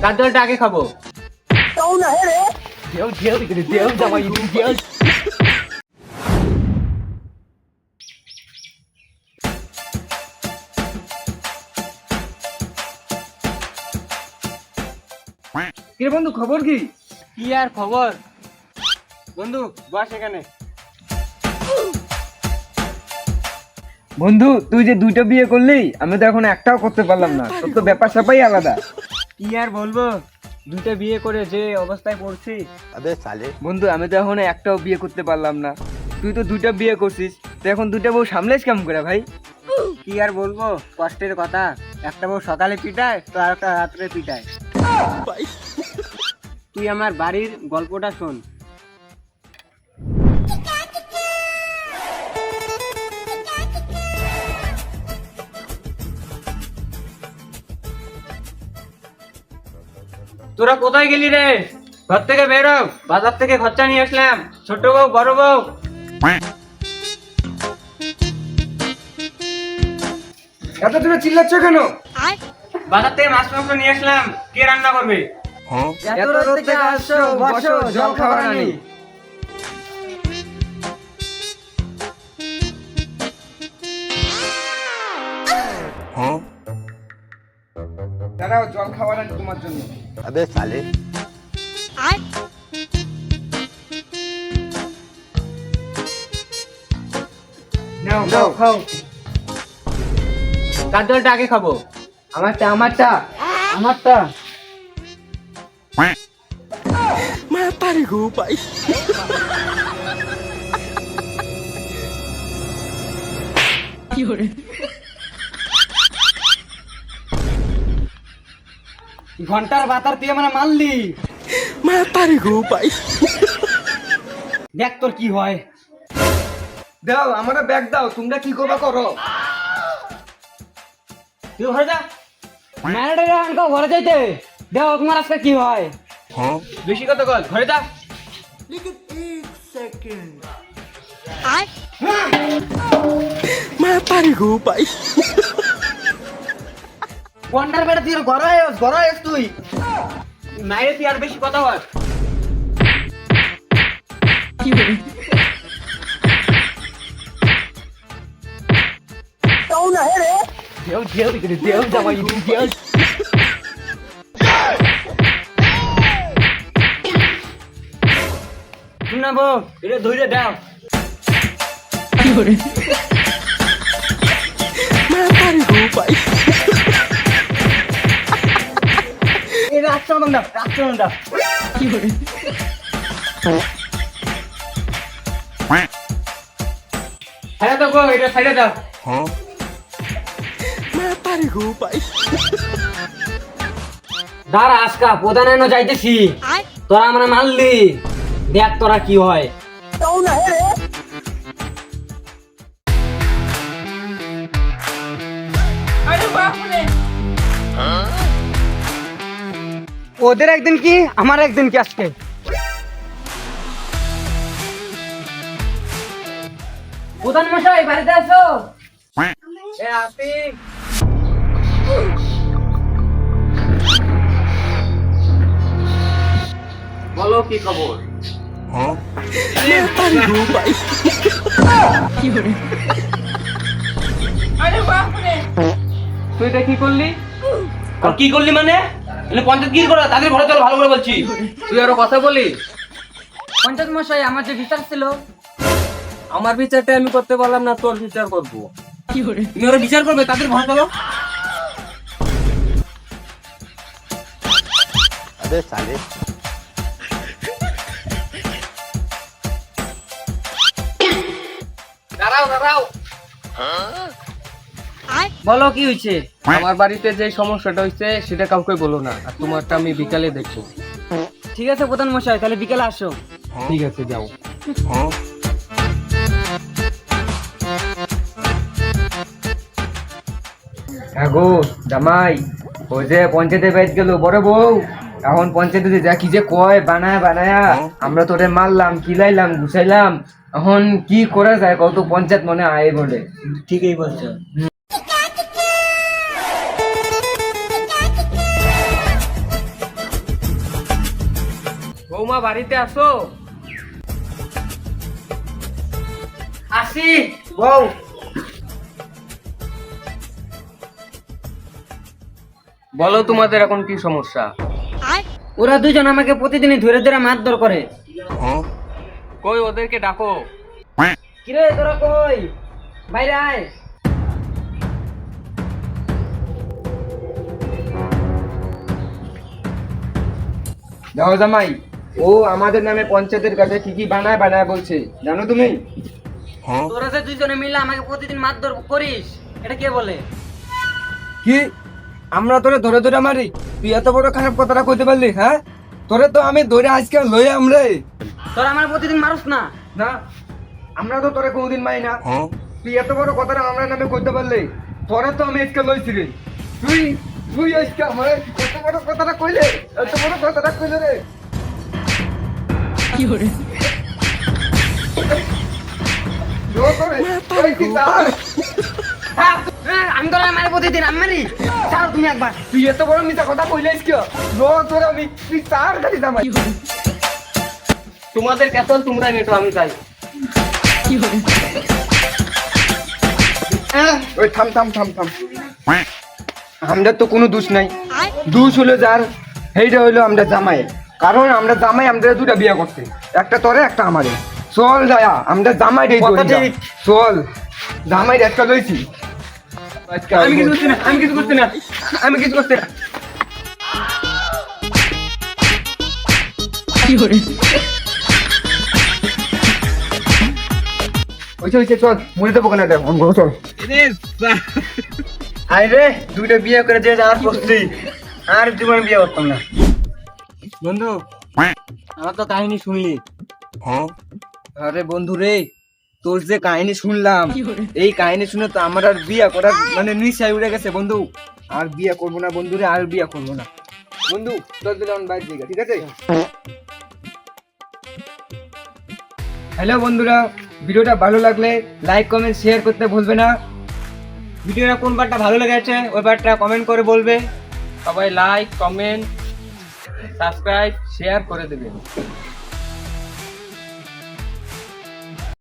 কার জলটা আগে খাবো? কি বন্ধু, খবর কি? কি আর খবর বন্ধু, বস এখানে। বন্ধু, তুই যে দুইটা বিয়ে করলি, আমি তো এখন একটাও করতে পারলাম না। তোর তো ব্যাপার স্যাপারই আলাদা। কি আর বলবো, দুইটা বিয়ে করে যে অবস্থায় পড়ছি। বন্ধু, আমি তো এখন একটাও বিয়ে করতে পারলাম না। তুই তো দুইটা বিয়ে করছিস, তো এখন দুইটা বউ সামলাইস কেমন করে ভাই? কি আর বলবো, কষ্টের কথা। একটা বউ সকালে পিটায় তো আর একটা রাত্রে পিটায়। তুই আমার বাড়ির গল্পটা শোন। তোরা কোথায় গেলি রে? ঘর থেকে বেরো, বাজার থেকে খরচা নিয়ে আসলাম। ছোট বউ, বড় বউ। এত দূরে চিল্লাচ্ছ কেন? বাজার থেকে মাছ মাংস নিয়ে আসলাম। কে রান্না করবে? এত রাত থেকে আসছো, বসো, জল খাবার আনি। দাঁড়াও, জল খাবার আনি তোমার জন্য। নাও নাও, খাও। কার জলটা আগে খাবো? আমারটা আমারটা আমারটা। ঘন্টার বাতার তুই মানে মারলি। দেখ তোর কি হয়। দাও, আমার ব্যাগ দাও। তোমরা কি করবা করো। তুই ঘরে যা। ম্যানেজার আনকো ঘরে যাইতে। দেখ তোমার আজকে কি হয়। বেশি কথা বল, ঘরে যা। ঘন্টার বেড়া তুই ঘরে আস তুই। মায়ের তুই আর বেশি কথা বল। দেও দেও দিকে দেও, জামাই দেও। শুনাবো, এটা ধরে দাও। এটা রাখছো না, রাখছো না। হ্যাঁ তো গো, এটা সাইডে দাও। দাঁড়া, আজকা প্রধান এনে যাইতেছি। তোরা আমরা মারলি, দেখ তোরা কি হয়। ওদের একদিন কি, আমার একদিন কি আজকে। প্রধান মশাই বাড়িতে আসো। আসি। বলো কি খবর। তুই এটা কি করলি? কি করলি মানে? পঞ্চায়েত কি করা, তাদের ঘরে চল, ভালো করে বলছি। তুই আরো কথা বলি। পঞ্চায়েত মশাই, আমার যে বিচার ছিল। আমার বিচারটা আমি করতে পারলাম না, তোর বিচার করবো। তুমি ওরা বিচার করবে, তাদের ঘরে চলো। দাঁড়াও দাঁড়াও। বলো কি হয়েছে। আমার বাড়িতে যে সমস্যাটা হয়েছে সেটা কাউকে বলো না, আর তোমারটা আমি বিকালে দেখবো। ঠিক আছে প্রধান মশাই, তাহলে বিকেলে আসো। ঠিক আছে, যাও। গো জামাই, ওই যে পঞ্চায়েতে বাইর গেল বড় বউ, এখন পঞ্চায়েতে যা কি যে কয় বানায় বানায়া, আমরা তোরে মারলাম, কিলাইলাম, ঘুষাইলাম। এখন কি করা যায় কত? পঞ্চায়েত মনে আয় বলে। ঠিকই বলছো। বৌমা বাড়িতে আসো। আসি বউ। বলো তোমাদের এখন কি সমস্যা? ওরা দুজন আমাকে প্রতিদিনই ধরে ধরে মারধর করে। কই ওদেরকে ডাকো। কিরে তোরা কই? বাইরে আয়। দেখো জামাই, ও আমাদের নামে পঞ্চায়েতের কাছে কি কি বানায় বানায় বলছে, জানো তুমি? তোরা যে দুইজনে মিলে আমাকে প্রতিদিন মারধর করিস, এটা কে বলে? কি আমরা তোরে ধরে ধরে মারি? তুই এত বড় খারাপ কথাটা কইতে পারলি? হ্যাঁ, তোরে তো আমি ধরে আজকে লই আমরে। তোরা আমার প্রতিদিন মারুস না? না, আমরা তো তোরে কোনদিন মারি না। তুই এত বড় কথাটা আমরা নামে কইতে পারলি? তোরে তো আমি আজকে লইছি রে। তুই তুই আজকে আমার এত বড় কথাটা কইলে, এত বড় কথাটা কইলে রে। কি হরে জো করে তুই কি তার? আমি তোরা মারি প্রতিদিন, আমি মারি। ছাড়ো তুমি একবার। তুই এত বড় মিথ্যা কথা কইলে কি? জো তোরে আমি তুই তার গাড়ি জামাই। তোমাদের কেতন তোমরা নেটো, আমি চাই। ওই থাম থাম থাম থাম, আমাদের তো কোনো দোষ নাই। দোষ হলো যার, সেইটা হইলো আমরা জামাই। কারণ আমরা জামাই, আমরা দুটা বিয়ে করতে, একটা তোরে একটা আমারে। চল যায়া আমরা জামাই দেই কথা ঠিক। চল জামাই একটা লইছি। আমি কিছু করছি না, আমি কিছু করছি না, আমি কিছু করছি না। ওইছে ওইছে, চল মরে দেবো কেন দেখ চল। আরে রে, দুইটা বিয়ে করে দিয়ে যাওয়ার প্রস্তুতি, আর জীবনে বিয়ে করতাম না। বন্ধু, আমার তো কাহিনী শুনলি। আরে বন্ধু রে, তোর যে কাহিনী শুনলাম, এই কাহিনী শুনে তো আমার আর বিয়ে করার মানে নিশ্চয় উড়ে গেছে বন্ধু। আর বিয়ে করবো না বন্ধু রে, আর বিয়ে করবো না বন্ধু। চল দিলাম বাইর দিকে, ঠিক আছে? হ্যালো বন্ধুরা, ভিডিওটা ভালো লাগলে লাইক কমেন্ট শেয়ার করতে ভুলবে না। ভিডিওটা কোন পার্টটা ভালো লেগেছে ওই পার্টটা কমেন্ট করে বলবে। সবাই লাইক, কমেন্ট, সাবস্ক্রাইব, শেয়ার করে দেবেন।